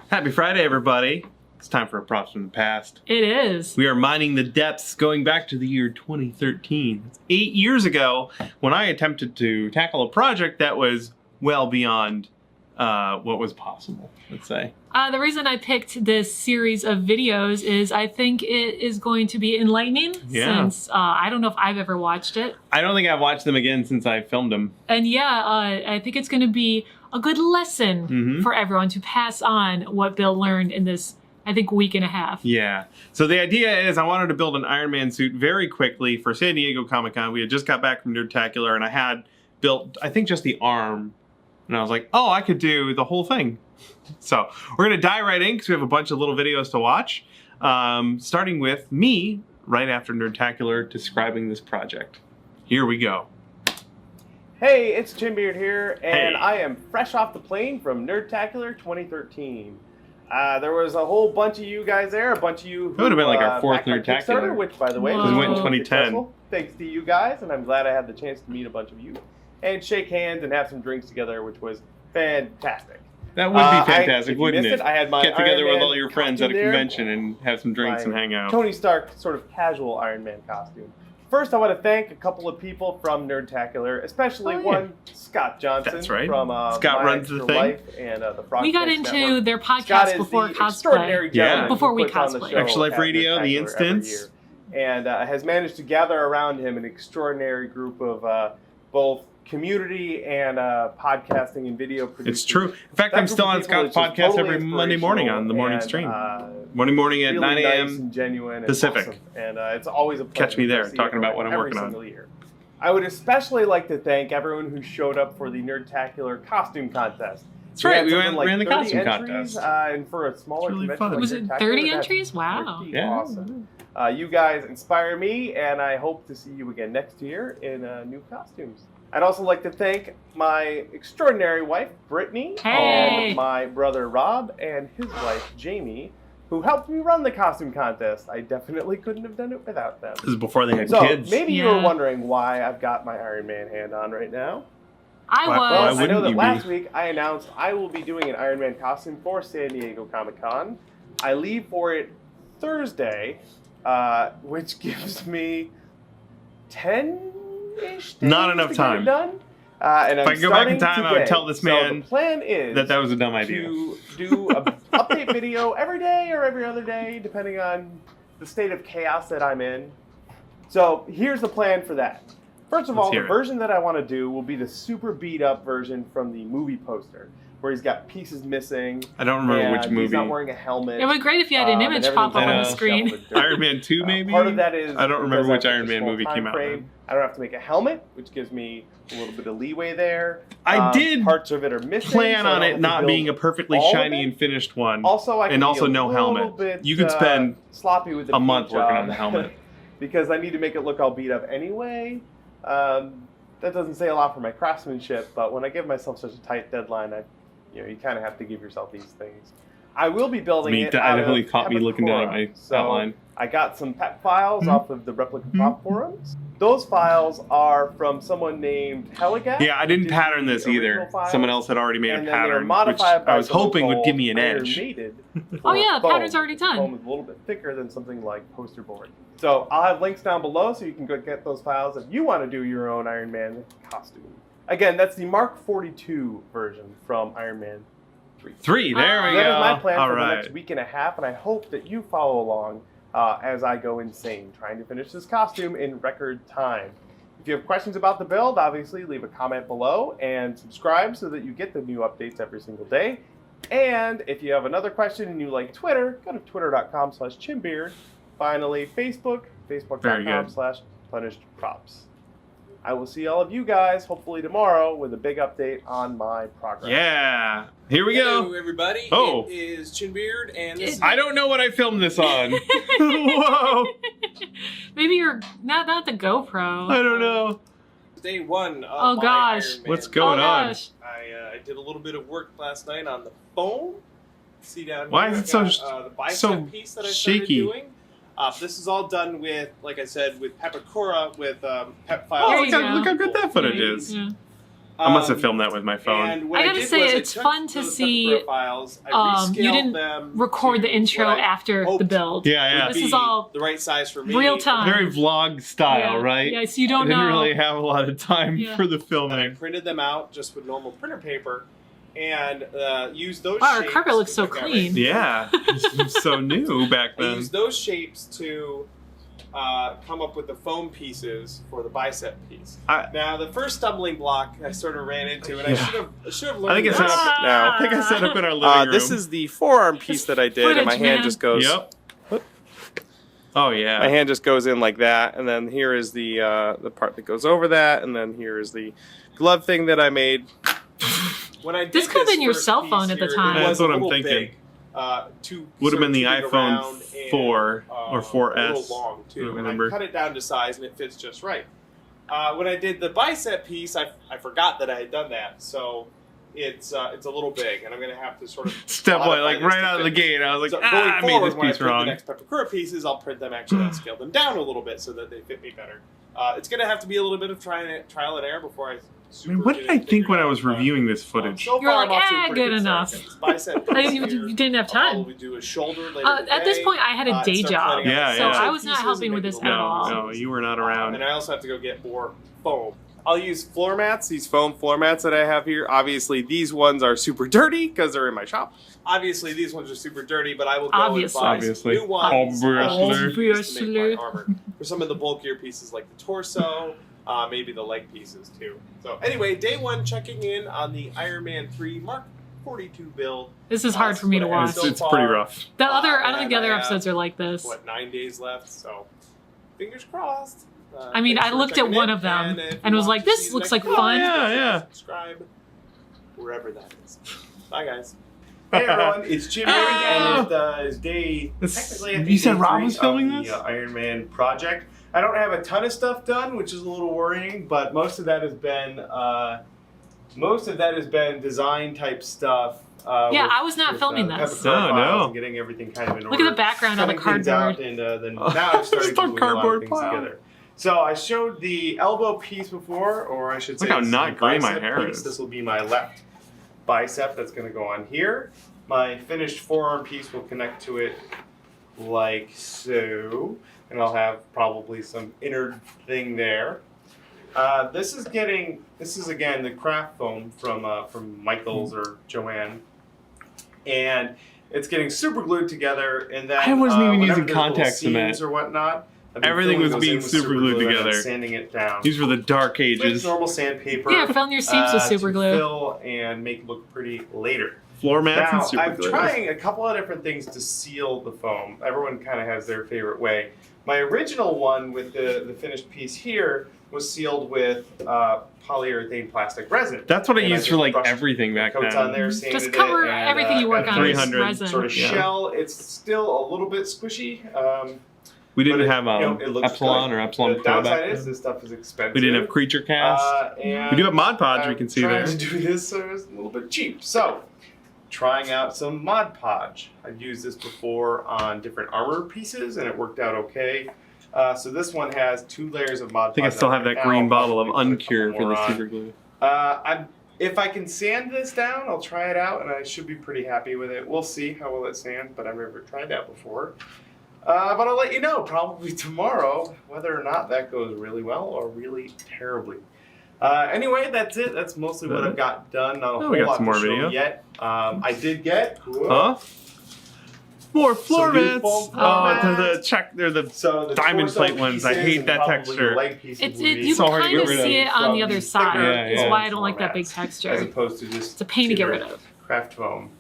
Happy Friday, everybody. It's time for a Props from the Past. It is. We are mining the depths going back to the year 2013. It's 8 years ago when I attempted to tackle a project that was well beyond what was possible, let's say. The reason I picked this series of videos is I think it is going to be enlightening since I don't know if I've ever watched it. I don't think I've watched them again since I filmed them. And I think it's going to be a good lesson for everyone to pass on what Bill learned in this, I think, week and a half. Yeah. So the idea is I wanted to build an Iron Man suit very quickly for San Diego Comic-Con. We had just got back from Nerdtacular, and I had built, I think, just the arm. And I was like, oh, I could do the whole thing. So we're going to dive right in because we have a bunch of little videos to watch. Starting with me, right after Nerdtacular, describing this project. Here we go. Hey, it's Chimbeard here, and Hey. I am fresh off the plane from Nerdtacular 2013. There was a whole bunch of you guys there, a bunch of you who It would have been like our fourth backed on Nerdtacular. Kickstarter, which, by the way, Because we went in 2010. successful. Thanks to you guys, and I'm glad I had the chance to meet a bunch of you and shake hands and have some drinks together, which was fantastic. That would be fantastic, if you wouldn't missed it? I had my Get together Iron with Man all your friends at a costume there. convention and have some drinks and My hang out. Tony Stark sort of casual Iron Man costume. First, I want to thank a couple of people from Nerdtacular, especially one, Scott Johnson. That's right. From Scott My runs the Extra thing. Life and the Frog We got Pants into Network. their Scott podcast is before the cosplay. extraordinary gentleman Yeah. Before who we puts on the cosplay. show Extra Life at Radio, The Nerdtacular every Instance. year, and has managed to gather around him an extraordinary group of both community and podcasting and video producers. It's true. In fact, I'm still on Scott's podcast every Monday morning on the morning stream. Monday morning at really 9 a.m. nice and genuine and Pacific. awesome. And it's always a pleasure Catch me there, to see talking about what I'm everyone working on. every single year. I would especially like to thank everyone who showed up for the Nerdtacular costume contest. That's right. had We something ran the 30 costume entries, contest. And for a smaller It's really convention fun. like Was it Nerdtacular, 30 that's entries? Wow. pretty Yeah. awesome. You guys inspire me, and I hope to see you again next year in new costumes. I'd also like to thank my extraordinary wife, Brittany, Hey. and my brother, Rob, and his wife, Jamie, who helped me run the costume contest. I definitely couldn't have done it without them. This is before they had So, kids. maybe you were Yeah. wondering why I've got my Iron Man hand on right now. I Why- was. why I know wouldn't that you be? last week I announced I will be doing an Iron Man costume for San Diego Comic-Con. I leave for it Thursday, which gives me 10-ish days Not enough to get time. it done. And If I could go back in time, I would tell this man So the plan is that was a dumb idea. to do an update video every day or every other day, depending on the state of chaos that I'm in. So here's the plan for that. First of all, the hear it. version that I want to do will be the super beat up version from the movie poster, where he's got pieces missing. I don't remember which He's movie. not wearing a helmet. It would be great if you had an and image pop up on the everything's screen. shuffled with dirt. Iron Man 2, maybe? Part of that is I don't remember because which I have Iron such a Man small movie time came out frame. then. I don't have to make a helmet, which gives me a little bit of leeway there. I did parts of it are missing. Plan so I on don't it have to not build being a perfectly all of shiny it. and finished one. Also, I can and be also a no little helmet. bit, You could spend sloppy with the a month paint working job on the helmet. because I need to make it look all beat up anyway. That doesn't say a lot for my craftsmanship, but when I give myself such a tight deadline, you kind of have to give yourself these things. I will be building it That out definitely of caught me looking down at my Epicora. So outline. I got some pep files Mhm. off of the Replica Prop forums. Those files are from someone named Heligat. Yeah, I didn't who did pattern the this either. original files, Someone else had already made a and then they were pattern, which modified by I was someone hoping would called give me an Iron edge. Maiden Oh, for yeah, the foam. pattern's already done. Foam is a little bit thicker than something like poster board. So I'll have links down below so you can go get those files if you want to do your own Iron Man costume. Again, that's the Mark 42 version from Iron Man 3. 3, there we That go. is my plan All for right. the next week and a half, and I hope that you follow along as I go insane trying to finish this costume in record time. If you have questions about the build, obviously leave a comment below and subscribe so that you get the new updates every single day. And if you have another question and you like Twitter, go to twitter.com/chimbeard. Finally, Facebook, facebook.com/punishedprops. I will see all of you guys hopefully tomorrow with a big update on my progress. Yeah. Here we Hello, go. everybody. Oh. It is Chinbeard, and this is I don't know what I filmed this on. Whoa. Maybe you're not the GoPro. I don't know. day one of Oh, my gosh. Iron Man. What's going oh, on? gosh. I did a little bit of work last night on the phone. See down Why here, is it so I've got, the bicep so piece that I shaky? started doing. This is all done with, like I said, with Pepicora, with Pep Oh, files. There look you how, go. look how good that footage is. Yeah. I must have filmed that with my phone. And what I gotta did say, was it's took fun to those see, Pepper files, I rescaled you didn't them record to the intro what I after the hoped build. Yeah, would This is be all the right size for me. real time. Very vlog style, Yeah. right? Yeah, so you I don't didn't know. really have a lot of time Yeah. for the And I filming. printed them out just with normal printer paper and used those Wow, our shapes. carpet looks so Look at that, clean. Yeah, it was so new back I then. used those shapes to come up with the foam pieces for the bicep piece. Now, the first stumbling block I sort of ran into, and I should have learned. I think it's set this. up now. I think I set up in our living room. This is the forearm piece that I did, and my footage, hand man. just goes. Yep. Oh yeah. My hand just goes in like that, and then here is the part that goes over that, and then here is the glove thing that I made. When I did This could have been your first cell piece phone at the here, time. it That's was a what I'm little thinking. big, Would have been the too big iPhone around and, 4 or 4S. A little long I too, don't and remember. I cut it down to size, and it fits just right. When I did the bicep piece, I forgot that I had done that, so it's a little big, and I'm going to have to sort of Step one, modify like this right to out of the fit. gate, I was like, So I made this when I piece print wrong. the next Peppercura pieces, I'll print them actually, I'll scale them down a little bit so that they fit me better. It's going to have to be a little bit of trial and error before I. I mean, what did I think when I was reviewing this footage? So You're far, like, I'm off to a pretty good start. enough. This bicep I piece didn't- here. you didn't have I'll time. probably do a shoulder later At this today. point, I had a day Start job, planning out Yeah, so yeah. I was not pieces helping and with maybe this a at little all. No, you were not around. And I also have to go get more foam. I'll use floor mats, these foam floor mats that I have here. Obviously, these ones are super dirty because they're in my shop. Obviously, these ones are super dirty, but I will go Obviously. and buy some new ones Obviously. just to make my armor. For some of the bulkier pieces like the torso, maybe the leg pieces too. So anyway, day one checking in on the Iron Man 3 Mark 42 build. This is hard for me to watch. It's pretty rough. The other, I don't think the other and I have, episodes are like this. What, 9 days left? So fingers crossed. I mean, Thanks I for looked at checking one in, of them if you and was want like, to this see the looks next like video, fun. Yeah, yeah. Subscribe wherever that is. Bye, guys. Hey everyone, it's Jimmy, Ah! and it is day. This- Technically, I think you said day Rob 3 was filming of this? the Iron Man project. I don't have a ton of stuff done, which is a little worrying, but most of that has been design type stuff. Yeah, I was not filming this. Peppercorn No, files no. and getting everything kind of in Look order. at the background on the Cutting things out, cardboard. and then now I've started Just a gluing a lot cardboard of things pile. together. So I showed the elbow piece before, or I should say, Look how this is not my gray my bicep hair piece. is. This will be my left bicep that's going to go on here. My finished forearm piece will connect to it like so, and I'll have probably some inner thing there. This is again the craft foam from Michaels or Joanne, and it's getting super glued together. And then I wasn't even whenever using there's little contacts in that. seams or whatnot. I've been Everything filling was those being in with super glued glue and then together. sanding it down. These were the dark With ages. normal sandpaper. Yeah, filling your seams with super to glue. fill and make it look pretty later. Floor mats Now, and super I'm glue. trying a couple of different things to seal the foam. Everyone kind of has their favorite way. My original one with the finished piece here was sealed with polyurethane plastic resin. That's what I And used just for like brushed everything back coats on then. there, sanded Just cover it, and, everything you work got on a with 300 resin. sort of Yeah. shell. It's still a little bit squishy. We didn't but it, have it looks Epsilon good. or Epsilon The Pro back downside is then. this stuff is expensive. We didn't have Creature Cast. And We do have Mod Podge, we I'm can see trying there. to do this so it's a little bit cheap. So, trying out some Mod Podge. I've used this before on different armor pieces, and it worked out okay. So this one has 2 layers of Mod Podge. I think I still on have it that now. green bottle of Probably put a couple Uncure for more the on. super glue. If I can sand this down, I'll try it out, and I should be pretty happy with it. We'll see how well it sands, but I've never tried that before. But I'll let you know probably tomorrow whether or not that goes really well or really terribly. Anyway, that's it. That's mostly what I've got done. Not a Oh, whole we got lot some more to show video. yet. I did get Huh? More floor Some mats. beautiful floor Oh, mats. they're the so the diamond torso plate ones. I pieces hate and that probably the texture. leg pieces It's would it, be you so hard can to kind get of rid see of. it on the from other side. thicker Is yeah. why I don't like that big formats, texture. as opposed to just It's a pain to get rid of. craft foam.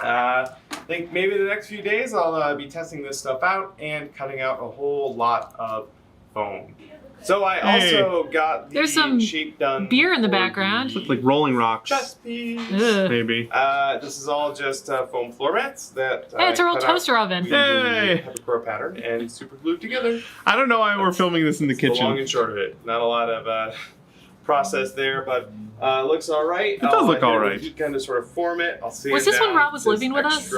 I think maybe the next few days I'll be testing this stuff out and cutting out a whole lot of foam. So I Hey. also got the There's some shape done beer in the for background. the look like Rolling Rocks. chest piece. Ugh. Maybe. This is all just foam floor mats that Hey, it's I our old cut out toaster oven. using Hey. the Peppercorn pattern and super glued together. I don't know why we're filming this in the That's the long kitchen. and short of it. Not a lot of process there, but looks all right. It does look all right. You kind of sort of form it. I'll see. Was this when Rob was living with us?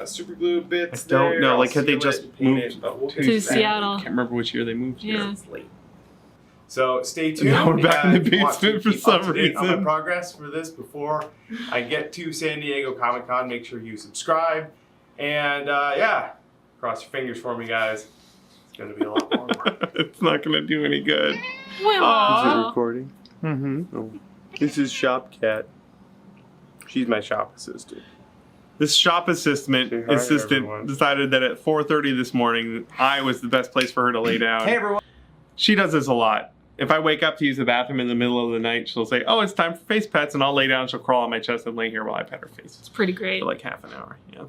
Super glue bits. I don't there. know, I'll like, had they seal just it, paint moved it, but we'll to fix that. Seattle? I can't remember which year they moved here. Yeah. It's late. So stay tuned. Now we're back in the If you want to basement for keep up some to date on my reason. progress for this before I get to San Diego Comic-Con, make sure you subscribe. And yeah, cross your fingers for me, guys. It's going to be a lot more work. It's not going to do any good. Aw. recording? Mm-hmm. Oh. This is Shop Cat. She's my shop assistant. This shop assistant Say hi, everyone. decided that at 4:30 this morning, I was the best place for her to lay down. Hey, everyone. She does this a lot. If I wake up to use the bathroom in the middle of the night, she'll say, "Oh, it's time for face pets," and I'll lay down. She'll crawl on my chest and lay here while I pet her face It's pretty great. for like half an hour. Yeah.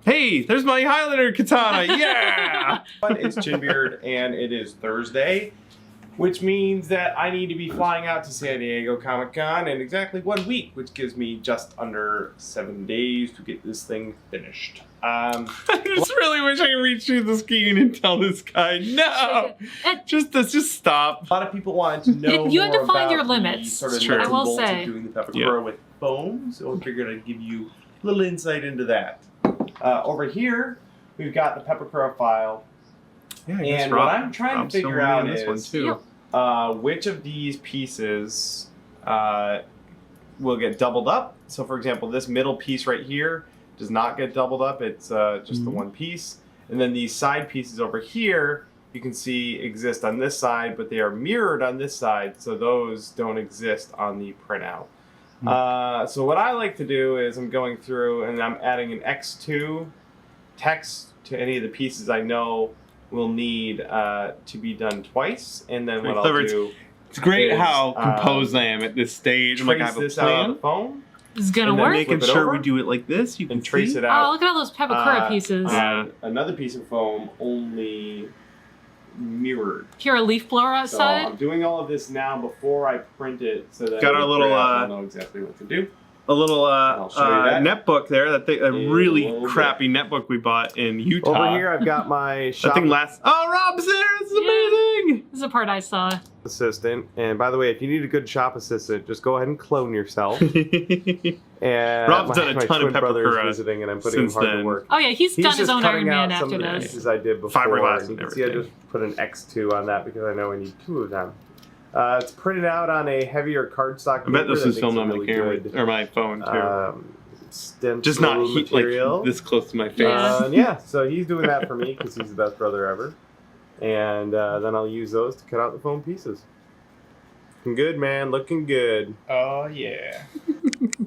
Hey, there's my Highlander katana. Yeah. It's Chinbeard, and it is Thursday, which means that I need to be flying out to San Diego Comic-Con in exactly 1 week, which gives me just under 7 days to get this thing finished. I just really wish I could reach through the screen and tell this guy, no, just stop. A lot of people wanted to know You have to more find about your the limits. sort of It's true. nuts I and will bolts say. of doing the peppercorn with foam, so I figured I'd give you a little insight into that. Over here, we've got the peppercorn file, Yeah, and what I'm trying to figure out is one too. which of these pieces will get doubled up. So, for example, this middle piece right here does not get doubled up. It's just the one piece. And then these side pieces over here, you can see exist on this side, but they are mirrored on this side, so those don't exist on the printout. So what I like to do is I'm going through and I'm adding an X2 text to any of the pieces I know will need to be done twice, and then what I'll do It's great is, how composed I am at this stage. I'm like, I trace have a this out on plan. the phone It's gonna And then work. Making Flip it sure over we do it like this. You can and trace see. it out. Oh, look at all those peppercorn pieces. Yeah. Another piece of foam only mirrored. Here, a leaf blower So outside. I'm doing all of this now before I print it, so that Got our the little, printout will know exactly what to do. A little I'll show you that. netbook there. That thing, a In a really little bit. crappy netbook we bought in Utah. Over here, I've got my That shop thing lasts. Oh, Rob's there. This is amazing. This is the part I saw. assistant. And by the way, if you need a good shop assistant, just go ahead and clone yourself. And Rob's done a my ton of twin brother is Peppercura visiting, and I'm putting him since hard to then. work. Oh yeah, he's done his just own cutting Iron Man out some after of the this. pieces I did before. Fiberglass and you and can see I everything. just put an X2 on that because I know I need 2 of them. It's printed out on a heavier cardstock. I bet this paper is that filmed makes on a my really camera good, or my phone too. Stencil Just not heat material. like this close to my face. Yeah. And yeah, so he's doing that for me because he's the best brother ever. And then I'll use those to cut out the foam pieces. Looking good, man. Looking good. Oh, yeah.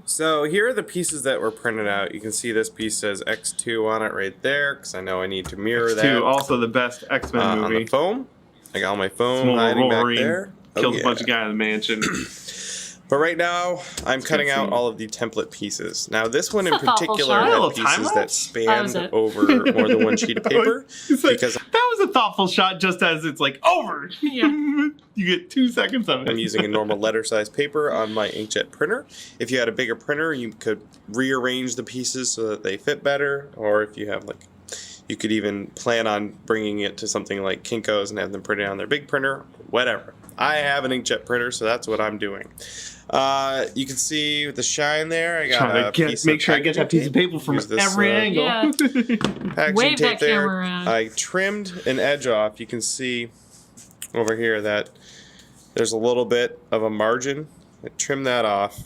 So here are the pieces that were printed out. You can see this piece says X2 on it right there because I know I need to mirror that. Two, also the best X-Men On the movie. foam. I got all my foam Small hiding Wolverine back there. Kills Oh, a bunch yeah. of guys in the mansion. But right now, I'm cutting good out scene. all of the template pieces. Now, this one in That's a thoughtful particular shot. had A little pieces time that lapse? That was spanned it. over more than one sheet of paper. It's like, Because that was a thoughtful shot just as it's like over. Yeah. You get 2 seconds of it. I'm using a normal letter size paper on my inkjet printer. If you had a bigger printer, you could rearrange the pieces so that they fit better. Or if you have like, you could even plan on bringing it to something like Kinko's and have them print it on their big printer, whatever. I have an inkjet printer, so that's what I'm doing. You can see with the shine there, I got Trying a to piece make of sure I get that piece of packaging paper from Use this, every angle. Yeah. packaging Wave tape that there. camera around. I trimmed an edge off. You can see over here that there's a little bit of a margin. I trimmed that off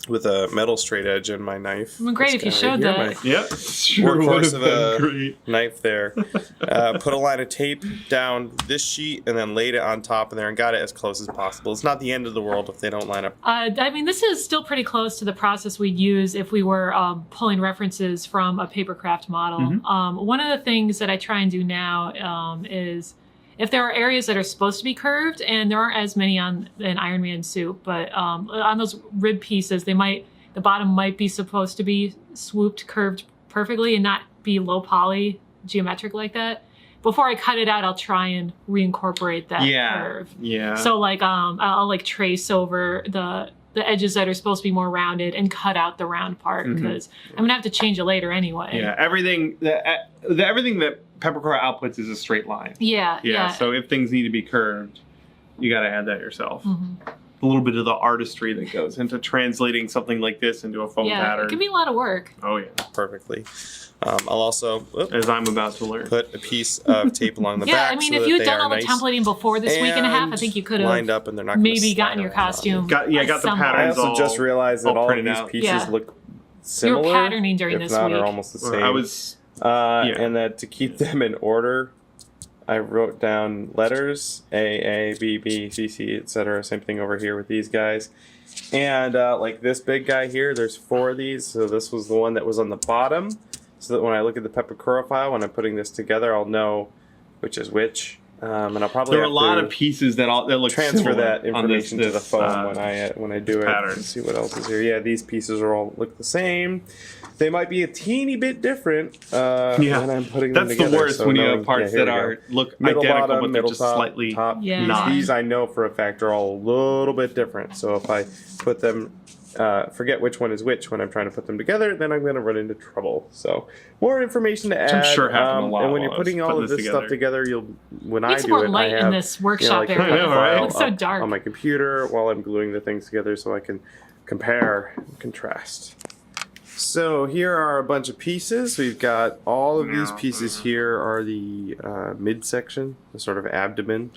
with a metal straight edge in my knife. Well, great This if you guy right showed here, that. Yep, sure Workhorse would have of been a- great. my knife there. Put a line of tape down this sheet and then laid it on top of there and got it as close as possible. It's not the end of the world if they don't line up. I mean, this is still pretty close to the process we'd use if we were pulling references from a papercraft model. Mm-hmm. One of the things that I try and do now is if there are areas that are supposed to be curved, and there aren't as many on an Iron Man suit, but on those rib pieces, the bottom might be supposed to be swooped, curved perfectly, and not be low poly, geometric like that. Before I cut it out, I'll try and reincorporate that curve. Yeah. So like I'll like trace over the edges that are supposed to be more rounded and cut out the round part because I'm gonna have to change it later anyway. Yeah, everything that Peppercorn outputs is a straight line. Yeah. So if things need to be curved, you got to add that yourself. a little bit of the artistry that goes into translating something like this into a foam pattern. It can be a lot of work. Oh yeah, perfectly. I'll also as I'm about to learn, put a piece of tape along the back. Yeah, I mean, so if that you'd they done are all the nice templating before this week and a half, I think you could have lined up, and they're not gonna maybe slide gotten your around on costume. you. got the assembled. I patterns. also just all- realized that all all of printed these out. pieces Yeah. look similar. You're patterning during if this not, week. are almost the same. I was And that to keep them in order, I wrote down letters A, B, B, C, C, etc. Same thing over here with these guys. And like this big guy here, there's 4 of these. So this was the one that was on the bottom. So that when I look at the Peppercura file, when I'm putting this together, I'll know which is which. And I'll probably there are a have lot to of pieces that look transfer similar that on information to the foam this, when I do it. pattern. Let's see what else is here. Yeah, these pieces are all look the same. They might be a teeny bit different when I'm putting them That's together. the worst so when you knowing- have parts here that we go. are look Middle identical, bottom, but they're middle just top, slightly top. Yeah. not. These I know for a fact are all a little bit different. So if I put them, forget which one is which when I'm trying to put them together, then I'm going to run into trouble. So more information to add. I'm sure happened a lot And when while you're I was putting all putting of this this stuff together, when I Makes it do more it, I light in have this workshop like area. I know, right? It looks so dark. on my computer while I'm gluing the things together so I can compare and contrast. So here are a bunch of pieces. We've got all of these pieces here are the midsection, the sort of abdomen.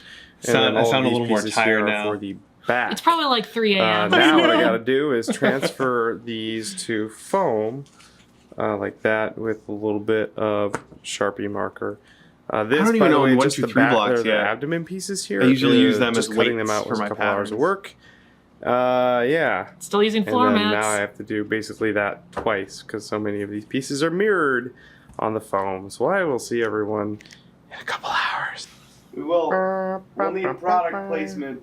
And then I all of sound a these little more pieces tired here are now. for the back. It's probably like 3 a.m. Now what I know. gotta do is transfer these to foam like that with a little bit of Sharpie marker. This, don't even by the know way, in 1, just 2, the 3 back, blocks or the yet. abdomen pieces here. I usually use them just as cutting them weights out for was a my couple hours of patterns. work. Yeah. Still using And floor then now I mats. have to do basically that twice because so many of these pieces are mirrored on the foam. So I will see everyone in a couple hours. We'll need product placement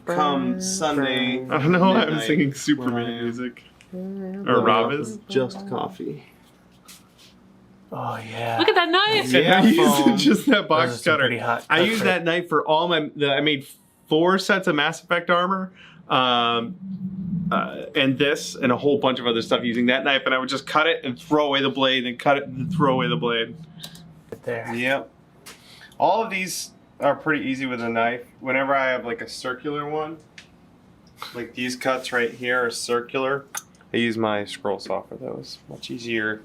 come Sunday. I don't know. I'm midnight singing when Superman I am music. Or Rob is. Just coffee. Oh yeah. Look at that knife. Yeah. I used foam. just that box Those are some cutter. pretty hot I cuts used right- that knife for all my. I made 4 sets of Mass Effect armor, and this, and a whole bunch of other stuff using that knife. And I would just cut it and throw away the blade, and cut it and throw away the blade. Right there. Yep. All of these are pretty easy with a knife. Whenever I have like a circular one, like these cuts right here are circular. I use my scroll saw for those. Much easier.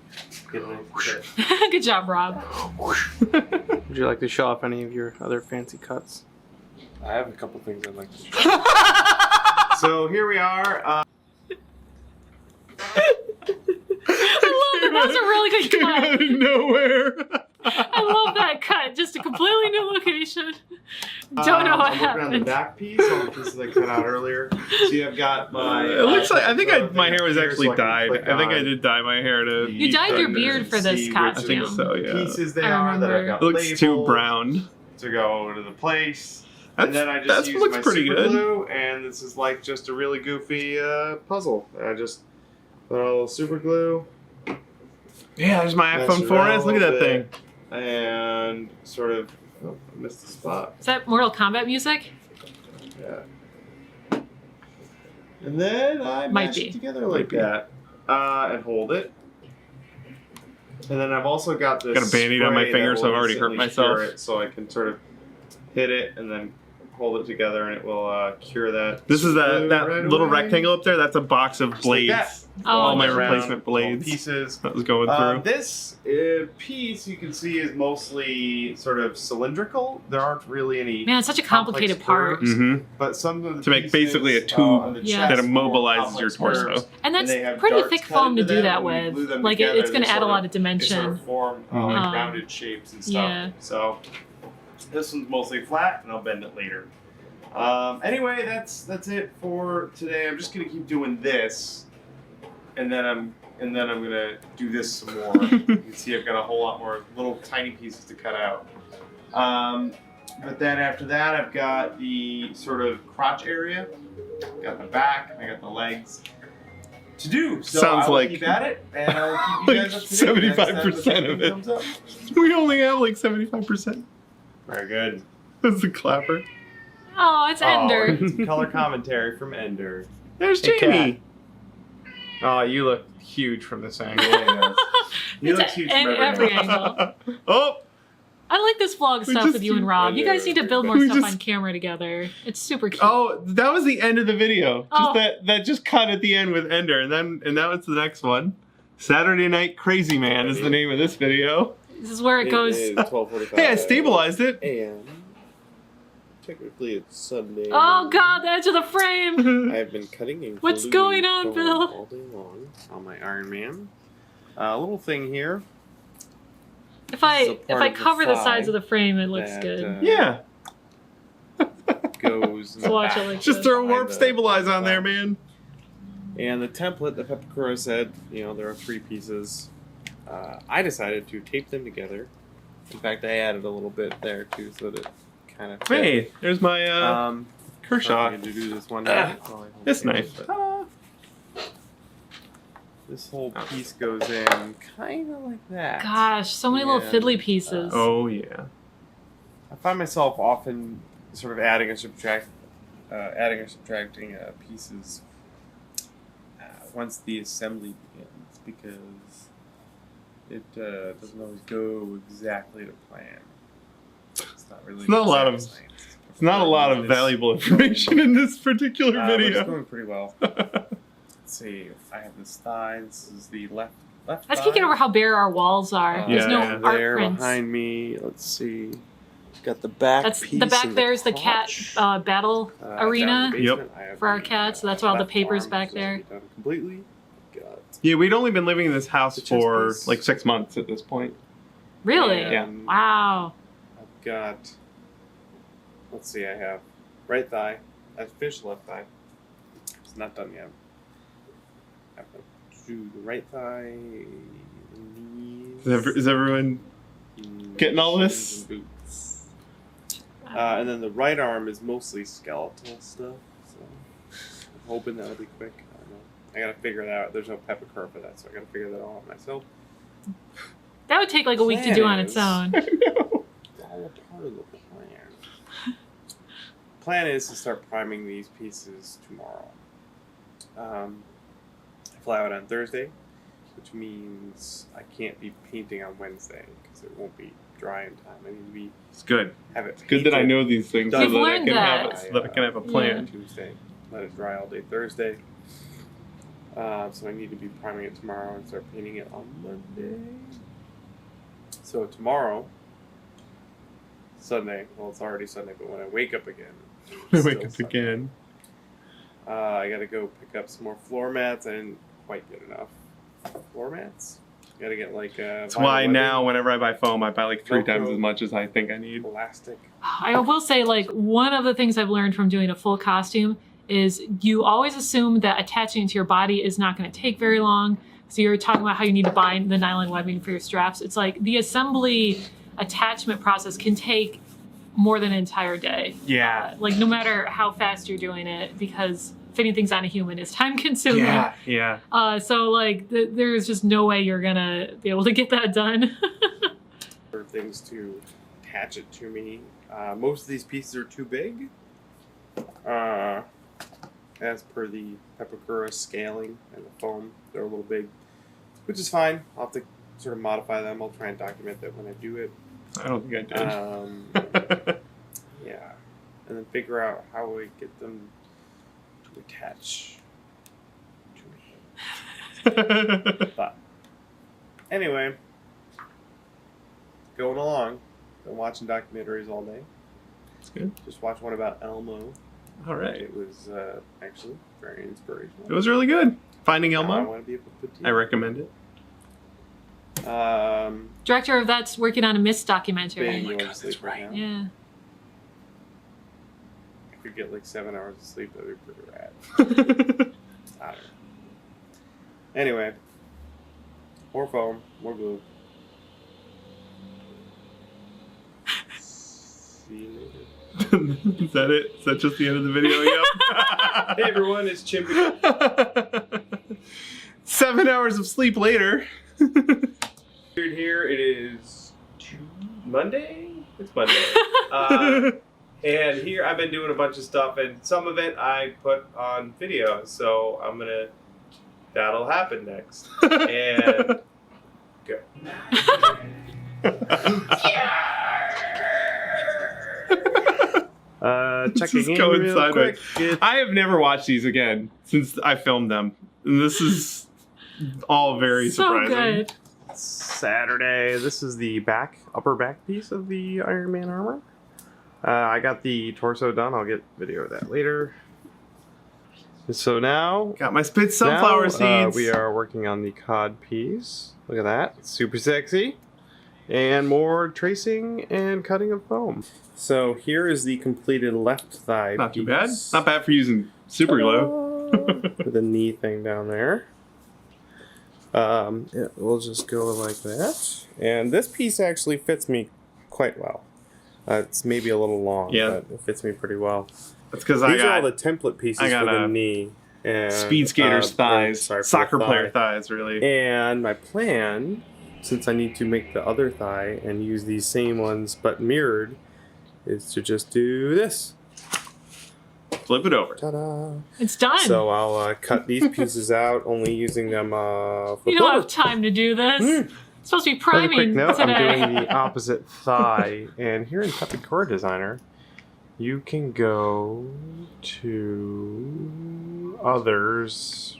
Good job, Rob. Would you like to show off any of your other fancy cuts? I have a couple things I'd like to show. So here we are. I love it. That was a really good Came out cut. of nowhere. I love that cut. Just a completely new location. Don't know what I'm working on the happened. back piece, all the pieces I cut out earlier. See, I've got my. It looks like I think my hair was here actually so I can dyed. click I think I on did dye my hair to. You be dyed your done. beard for this See which I costume. think so. Yeah. Pieces they I are that I've remember. got It looks too labeled brown. to go to the place. That's, And then I just that use looks my pretty super good. glue, and this is like just a really goofy puzzle. I just put a little super glue. Yeah, there's my mess iPhone it 4S. around a Look at that little thing. bit, and sort of I missed the spot. Is that Mortal Kombat music? Yeah. And then I Might mash be. it together like be. that, and hold it. And then I've also got this. Got a Band-Aid on my spray finger, that so I've will already hurt instantly myself. cure it, so I can sort of hit it and then hold it together, and it will cure that. This is that glue right little away. rectangle up there. That's a box of Just like blades. that. Oh, All my around, replacement blades pieces. that was going through. This piece you can see is mostly sort of cylindrical. There aren't really any. Man, it's such a complicated part. complex curves, Mhm. But some of the To make pieces, basically a tube on the Yeah. chest that are more immobilizes your complex torso. curves. And that's they have pretty darts thick cut foam to into do them, that and when you glue with. them Like together, it's going they to add a sort lot of- of They sort dimension. of form Mhm. like rounded shapes and stuff. Yeah. So this one's mostly flat, and I'll bend it later. Anyway, that's it for today. I'm just gonna keep doing this, and then I'm gonna do this some more. You can see I've got a whole lot more little tiny pieces to cut out. But then after that, I've got the sort of crotch area, got the back, and I got the legs to do. So Sounds I'll like- keep at it, and I'll keep you like guys up to date next time the 75% of thing it. comes up. We only have like 75%. Very good. That's the clapper. Oh, it's Ender. Oh, it's color commentary from Ender. There's Hey, Jamie. Oh, you look huge from this angle. He It's looks huge at from every angle. Oh, I like this vlog stuff just with you and keep- Rob. You guys need to build more We stuff just- on camera together. It's super cute. Oh, that was the end of the video. Just Oh. that just cut at the end with Ender, and that was the next one. Saturday Night Crazy Man is the name of this video. This is where it goes. is 12:45 Hey, I stabilized it. a.m. Technically, it's Sunday. Oh God, the edge of the frame. I've been cutting and What's gluing going on, foam Bill? all day long on my Iron Man. A little thing here. If I This is a part of the cover the thigh sides of the frame, it looks that, good. Yeah. Goes in Let's the watch back. it like Just this. throw Behind warp the- stabilize on there, man. And the template that Pepakura said, there are 3 pieces. I decided to tape them together. In fact, I added a little bit there too, so that it kind of. Hey, there's my Kershaw. I'm going to do this one. Now. It's nice. This whole piece goes in kind of like that. Gosh, so many little Yeah. fiddly pieces. Oh yeah. I find myself often sort of adding or subtracting pieces once the assembly begins, because it doesn't always go exactly to plan. It's not really. It's not a lot of- exact science. It's not a lot of It's valuable information in this particular but it's video. going pretty well. Let's see. I have this thigh. This is the left. I just can't get over how bare our walls are. Uh, There's no yeah. art there prints. behind me. Let's see. Got the back That's piece. the back. and There's the cat crotch. battle Down arena. in the basement, I have for our the, cats, so that's why all the left paper's arm back supposed to there. be done completely. Got Yeah, we'd only been living in this house The chest for piece. like 6 months at this point. Really? Yeah. Wow. I've got. Let's see. I have right thigh. I've finished the left thigh. It's not done yet. I have to do the right thigh. Knees. Is everyone getting all this? and boots. And then the right arm is mostly skeletal stuff. So I'm hoping that'll be quick. I don't know. I gotta figure that out. There's no Pepakura for that, so I gotta figure that all out myself. That would take like a week to do on its own. I know. It's all a part of the plan. Plan is to start priming these pieces tomorrow. I fly out on Thursday, which means I can't be painting on Wednesday because it won't be dry in time. I need to be It's good. have it. It's good that I painted know these things so You've that I learned can have that. so that I can have a plan. Tuesday. Let it dry all day Thursday. So I need to be priming it tomorrow and start painting it on Monday. So tomorrow, Sunday. Well, it's already Sunday, but when I wake up again, I it's wake still up Sunday. again. I gotta go pick up some more floor mats. I didn't quite get enough floor mats. Gotta get like. That's why now, whenever I buy foam, I buy like 3 times Velcro. as much as I think I need. Plastic. I will say, like, one of the things I've learned from doing a full costume is you always assume that attaching it to your body is not going to take very long. So you're talking about how you need to buy the nylon webbing for your straps. It's like the assembly attachment process can take more than an entire day. Yeah. Like, no matter how fast you're doing it, because fitting things on a human is time consuming. Yeah. So, like, there's just no way you're going to be able to get that done. For things to attach it to me. Most of these pieces are too big. As per the Pepakura scaling and the foam, they're a little big, which is fine. I'll have to sort of modify them. I'll try and document that when I do it. I don't think I did. Yeah, and then figure out how I get them to attach to me. But anyway, going along. Been watching documentaries all day. That's good. Just watched one about Elmo. All right. It was actually very inspirational. It was really good. Finding I Elmo. want to be able to put I recommend it. Director of that's working on a Mist documentary. Ben, you want to sleep right now? Yeah. I could get like 7 hours of sleep. That'd be pretty rad. I don't know. Anyway, more foam, more glue. See you later. Is that it? Is that just the end of the video? Yep. Hey everyone, it's Chimpy. 7 hours of sleep later. Here it is Monday. It's Monday. And here I've been doing a bunch of stuff, and some of it I put on video. So that'll happen next. And go. checking is in going real sideways. quick. I have never watched these again since I filmed them. And this is all very So surprising. good. Saturday. This is the upper back piece of the Iron Man armor. I got the torso done. I'll get video of that later. So now, Got my spit sunflower seeds. we are working on the cod piece. Look at that. It's super sexy. And more tracing and cutting of foam. So here is the completed left thigh Not piece. too bad. Not bad for using super glue. With the knee thing down there. We'll just go like that. And this piece actually fits me quite well. It's maybe a little long, Yeah. but it fits me pretty well. That's because These I are all got the template pieces I got for the a knee. And, speed skater's thighs, sorry, for the soccer player thigh. thighs, really. And my plan, since I need to make the other thigh and use these same ones but mirrored, is to just do this. Flip it over. Ta-da! It's done. So I'll cut these pieces out, only using them for you don't photo. have time to do this. Mm. It's supposed to be Another quick priming note, today. I'm doing the opposite thigh. And here in Puppet Core Designer, you can go to Others.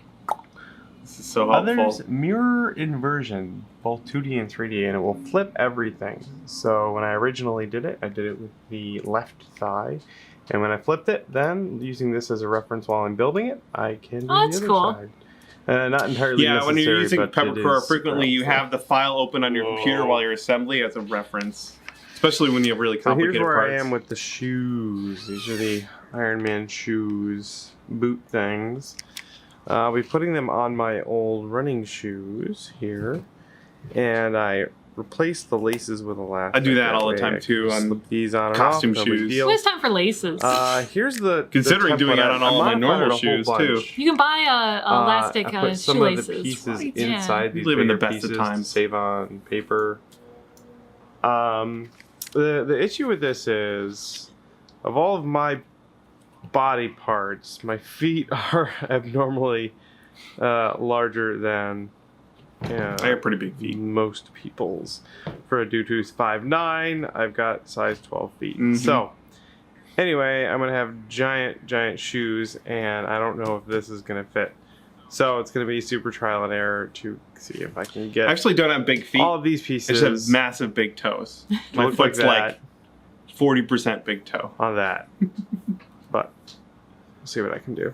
This is so helpful. Others mirror inversion, both 2D and 3D, and it will flip everything. So when I originally did it, I did it with the left thigh. And when I flipped it, then using this as a reference while I'm building it, I can do Oh, that's the other cool. side. Not entirely Yeah, when you're necessary, using but it Peppercore, is frequently you helpful. have the file open on your computer Whoa. while you're assembly as a reference. Especially when you have really So here's complicated where parts. I am with the shoes. These are the Iron Man shoes, boot things. I'll be putting them on my old running shoes here. And I replaced the laces with elastic. I do that all the way time, I too, can on slip these on and costume off, no big shoes. deal. Who has time for laces? Here's the Considering the doing template. it on all I my modified normal it a whole shoes, bunch. too. You can buy elastic I put some of the shoelaces. pieces Right, inside these Live in the bigger best of pieces times. to save on paper. The issue with this is, of all of my body parts, my feet are abnormally larger than I have pretty big feet. most people's. For a dude who's 5'9", I've got size 12 feet. Mhm. So, anyway, I'm going to have giant shoes, and I don't know if this is going to fit. So, it's going to be super trial and error to see if I can get I actually don't have big feet. all of these I pieces just have massive big toes. My look like foot's that like 40% big toe. on that. But, we'll see what I can do.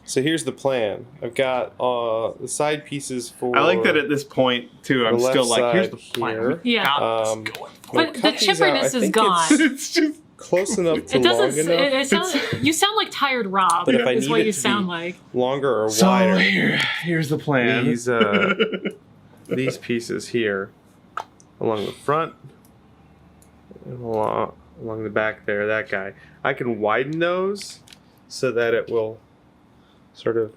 So here's the plan. I've got the side pieces for... I like that at this point, too, I'm the still left like, here's the side plan. here. Yeah. Got Um, this going. we'll But the cut these out. I chipperness is think gone. It's just close enough to It doesn't. long enough. It sounds. You sound like tired Rob. But if I is need what it you to sound be- like. Longer or so wider. here's the plan. These these pieces here, along the front, and along the back there, that guy. I can widen those so that it will sort of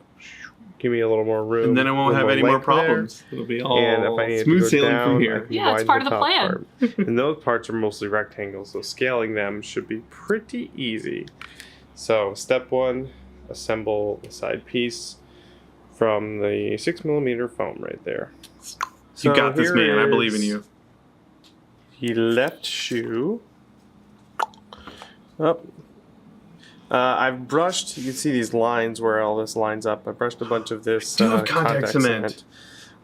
give me a little more room. and then I won't have any more length there. problems. It'll be all And if I need smooth to go sailing down, from I here. can Yeah, it's widen part of the top plan. part. And those parts are mostly rectangles, so scaling them should be pretty easy. So, step one, assemble the side piece from the 6mm foam right there. You got this, here man. I believe in is you. The left shoe. Up. I've brushed. You can see these lines where all this lines up. I brushed a bunch of this Do have contact cement.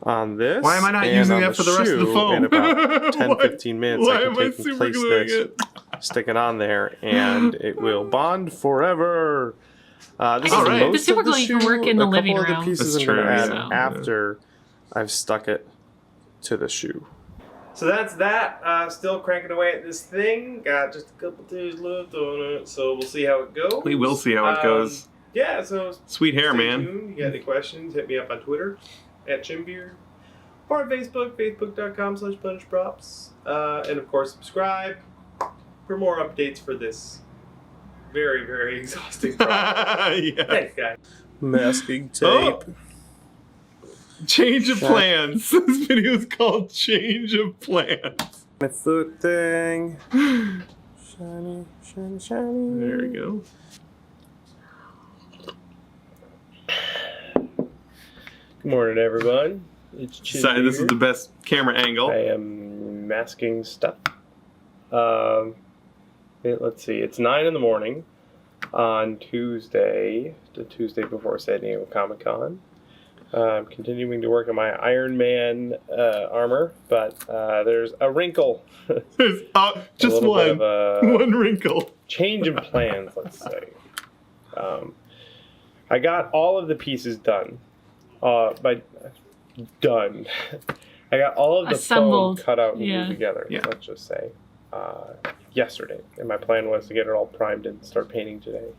on this. Why am I not and using on that for the rest of the shoe. foam? In about 10, Why- 15 minutes, Why I am can I take and super place gluing this, it? stick it on there, and it will bond forever. This All is right. The most of super the glue you can shoe. work in the A living couple of room. the pieces That's I'm going to true, add yeah. after I've stuck it to the shoe. So that's that. Still cranking away at this thing. Got just a couple days left on it, so we'll see how it goes. We will see how it goes. Yeah, so Sweet hair, stay man. tuned. You got any questions, hit me up on Twitter, @Chimbeard, or on Facebook, facebook.com/punishprops. And of course, subscribe for more updates for this very, very exhausting project. Yeah. Thanks, guys. Masking Oh. tape. Change of Shut- plans. This video is called Change of Plans. My foot thing. Shiny, shiny, shiny. There we go. Good morning, everyone. It's Chin So, this is here. the best camera angle. I am masking stuff. Let's see. It's 9 in the morning. on Tuesday, the Tuesday before San Diego Comic-Con. I'm continuing to work on my Iron Man armor, but there's a wrinkle. Just little bit one. of a One wrinkle. change in plans, let's say. I got all of the pieces done. Done. I got all of the Assembled. foam cut out and Yeah. glued together, Yeah. let's just say, yesterday. And my plan was to get it all primed and start painting today.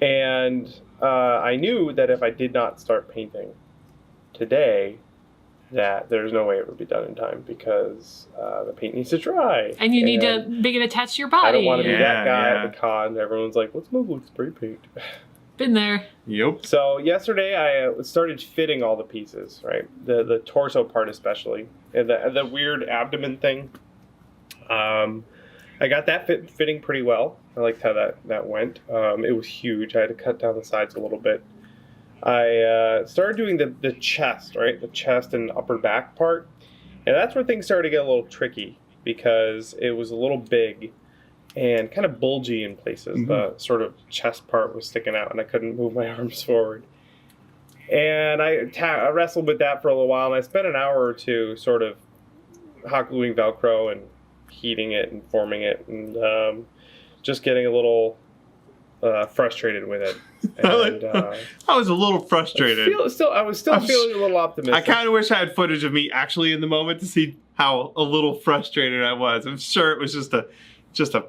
And I knew that if I did not start painting today, that there's no way it would be done in time because the paint needs to dry. And you need to make it attached to your body. I don't want to be Yeah, that guy yeah. at the con. Everyone's like, let's move with spray paint. Been there. Yep. So yesterday I started fitting all the pieces, right? The torso part especially, and the weird abdomen thing. I got that fitting pretty well. I liked how that went. It was huge. I had to cut down the sides a little bit. I started doing the chest, right? The chest and upper back part, and that's where things started to get a little tricky because it was a little big and kind of bulgy in places. Mhm. The sort of chest part was sticking out, and I couldn't move my arms forward. And I wrestled with that for a little while, and I spent an hour or two sort of hot gluing Velcro and heating it and forming it, and just getting a little frustrated with it. And I was a little frustrated. I was still feeling a little optimistic. I kind of wish I had footage of me actually in the moment to see how a little frustrated I was. I'm sure it was just a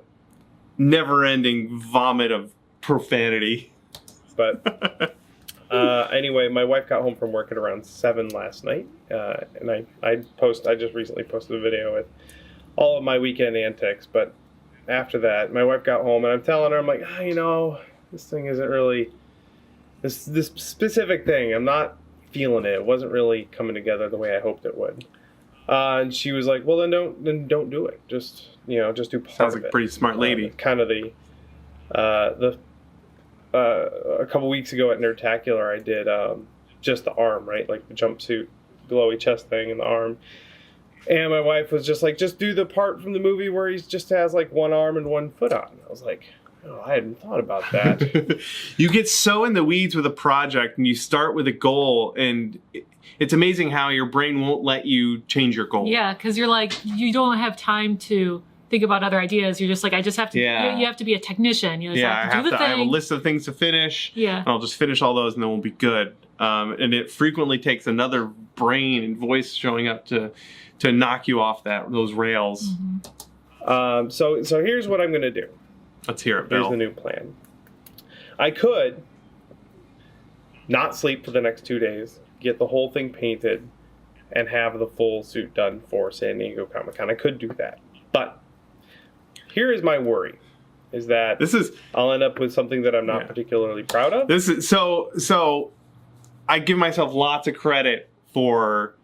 never-ending vomit of profanity. But anyway, my wife got home from work at around 7 last night, and I just recently posted a video with all of my weekend antics. But after that, my wife got home, and I'm telling her, I'm like, this thing isn't really this specific thing. I'm not feeling it. It wasn't really coming together the way I hoped it would. And she was like, well, then don't do it. Just do part Sounds of like it. a pretty smart lady. Kind of a couple weeks ago at Nerdtacular, I did just the arm, right? Like the jumpsuit, glowy chest thing and the arm. And my wife was just like, just do the part from the movie where he just has like one arm and one foot on. I was like, oh, I hadn't thought about that. You get so in the weeds with a project and you start with a goal, and it's amazing how your brain won't let you change your goal. Yeah, because you're like, you don't have time to think about other ideas. You're just like, I just have to, Yeah. you have to be a technician. You just have to do the I have a thing. list of things to finish. Yeah. And I'll just finish all those and then we'll be good. And it frequently takes another brain and voice showing up to knock you off those rails. Mhm. So here's what I'm going to do. Let's hear it, Here's Bill. the new plan. I could not sleep for the next 2 days, get the whole thing painted, and have the full suit done for San Diego Comic-Con. I could do that. But here is my worry, is that I'll end up with something that I'm not particularly proud of. This is so I give myself lots of credit for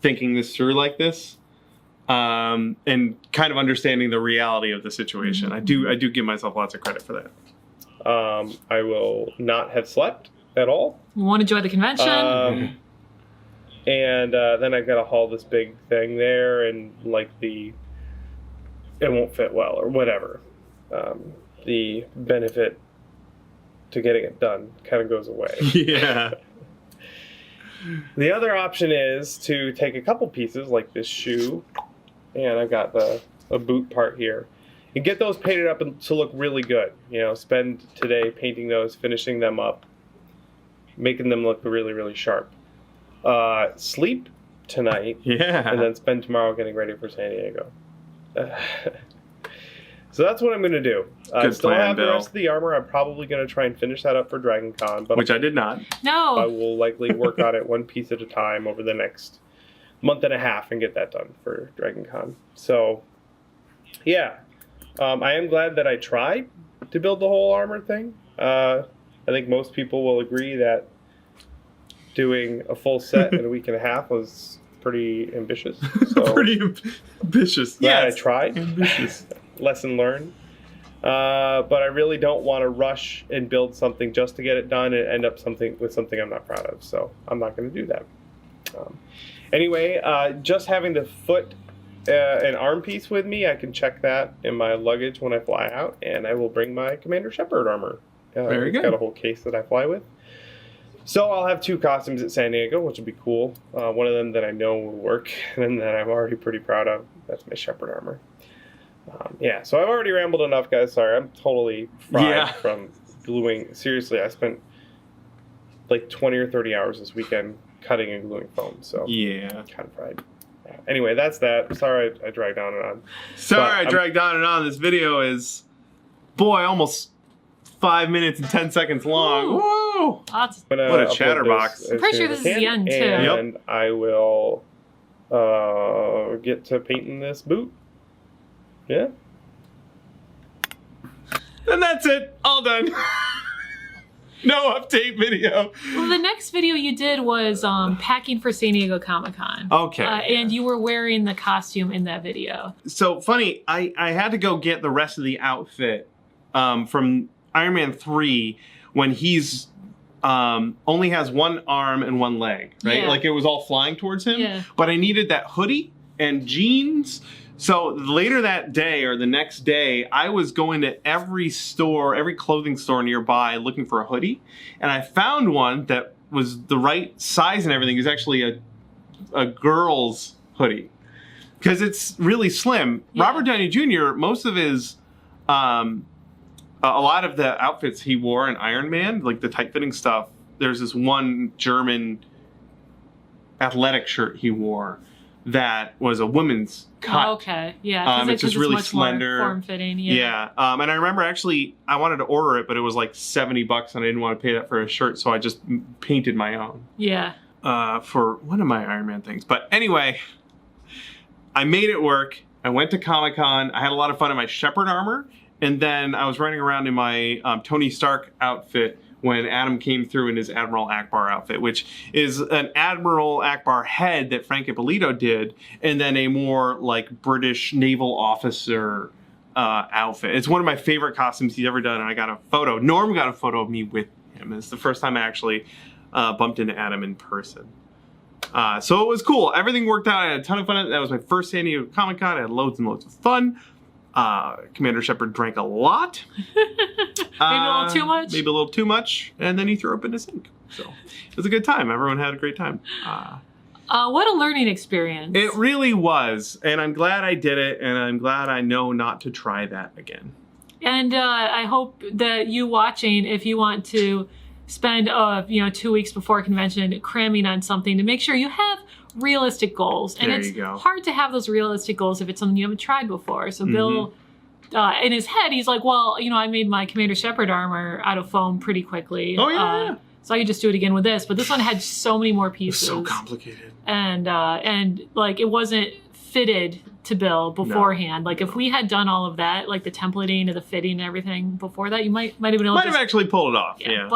thinking this through like this. And kind of understanding the reality of the situation. I do give myself lots of credit for that. I will not have slept at all. You want to enjoy the convention? And then I've got to haul this big thing there, and like it won't fit well or whatever. The benefit to getting it done kind of goes away. Yeah. The other option is to take a couple pieces like this shoe, and I've got a boot part here, and get those painted up to look really good. Spend today painting those, finishing them up, making them look really, really sharp. Sleep tonight, Yeah. and then spend tomorrow getting ready for San Diego. So that's what I'm going to do. I Good still plan, have the Bill. rest of the armor. I'm probably going to try and finish that up for Dragon Con, but Which I did not. I no. will likely work on it one piece at a time over the next month and a half and get that done for Dragon Con. So, yeah. I am glad that I tried to build the whole armor thing. I think most people will agree that doing a full set in a week and a half was pretty ambitious. So Pretty ambitious. glad Yes. I tried. Ambitious. Lesson learned. But I really don't want to rush and build something just to get it done and end up with something I'm not proud of. So I'm not going to do that. Anyway, just having the foot an arm piece with me, I can check that in my luggage when I fly out, and I will bring my Commander Shepard armor. Very it's good. got a whole case that I fly with. So I'll have 2 costumes at San Diego, which will be cool. One of them that I know will work, and that I'm already pretty proud of. That's my Shepard armor. Yeah, so I've already rambled enough, guys. Sorry, I'm totally fried from gluing. Seriously, I spent like 20 or 30 hours this weekend cutting and gluing foam, so Yeah. kind of fried. Anyway, that's that. Sorry I dragged on and on. Sorry I dragged on and on. This video is, boy, almost 5 minutes and 10 seconds long. Ooh. Woo! Lots. I'm gonna What a upload chatterbox. this as I'm pretty soon sure as this I is the can, end, too. And I will get to painting this boot. Yeah. And that's it. All done. No update video. Well, the next video you did was packing for San Diego Comic-Con. Okay. And you were wearing the costume in that video. So funny, I had to go get the rest of the outfit from Iron Man 3 when he's only has one arm and one leg, right? Yeah. Like it was all flying towards him. Yeah. But I needed that hoodie and jeans. So later that day or the next day, I was going to every store, every clothing store nearby looking for a hoodie. And I found one that was the right size and everything. It was actually a girl's hoodie because it's really slim. Yeah. Robert Downey Jr., most of his, a lot of the outfits he wore in Iron Man, like the tight-fitting stuff, there's this one German athletic shirt he wore that was a woman's cut. Oh, okay. Yeah. It's just really much slender. More form-fitting. Yeah. And I remember actually, I wanted to order it, but it was like $70 and I didn't want to pay that for a shirt, so I just painted my own Yeah. for one of my Iron Man things. But anyway, I made it work. I went to Comic-Con. I had a lot of fun in my Shepard armor, and then I was running around in my Tony Stark outfit when Adam came through in his Admiral Akbar outfit, which is an Admiral Akbar head that Frank Ippolito did, and then a more like British naval officer outfit. It's one of my favorite costumes he's ever done, and I got a photo. Norm got a photo of me with him. It's the first time I actually bumped into Adam in person. So it was cool. Everything worked out. I had a ton of fun. That was my first San Diego Comic-Con. I had loads and loads of fun. Commander Shepard drank a lot. Maybe a little too much? Maybe a little too much. And then he threw up in the sink. So it was a good time. Everyone had a great time. What a learning experience. It really was. And I'm glad I did it. And I'm glad I know not to try that again. And I hope that you watching, if you want to spend 2 weeks before convention cramming on something, to make sure you have realistic goals. And There it's you go. hard to have those realistic goals if it's something you haven't tried before. So Bill, in his head, he's like, well, I made my Commander Shepard armor out of foam pretty quickly. Oh, yeah. So I could just do it again with this. But this one had so many more It was pieces. so complicated. And like it wasn't fitted to Bill beforehand. Like if we had done all of that, like the templating and the fitting and everything before that, you might have been able Might to have actually pulled it off. Yeah.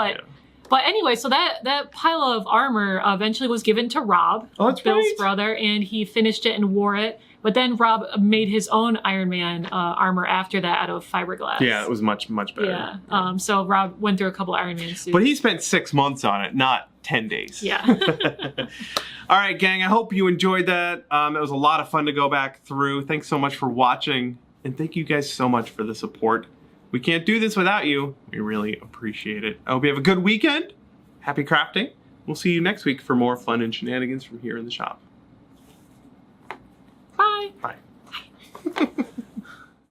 But anyway, so that pile of armor eventually was given to Rob, Oh, that's Bill's right. brother, and he finished it and wore it. But then Rob made his own Iron Man armor after that out of fiberglass. Yeah, it was much, much better. Yeah. So Rob went through a couple Iron Man suits. But he spent 6 months on it, not 10 days. Yeah. All right, gang, I hope you enjoyed that. It was a lot of fun to go back through. Thanks so much for watching. And thank you guys so much for the support. We can't do this without you. We really appreciate it. I hope you have a good weekend. Happy crafting. We'll see you next week for more fun and shenanigans from here in the shop.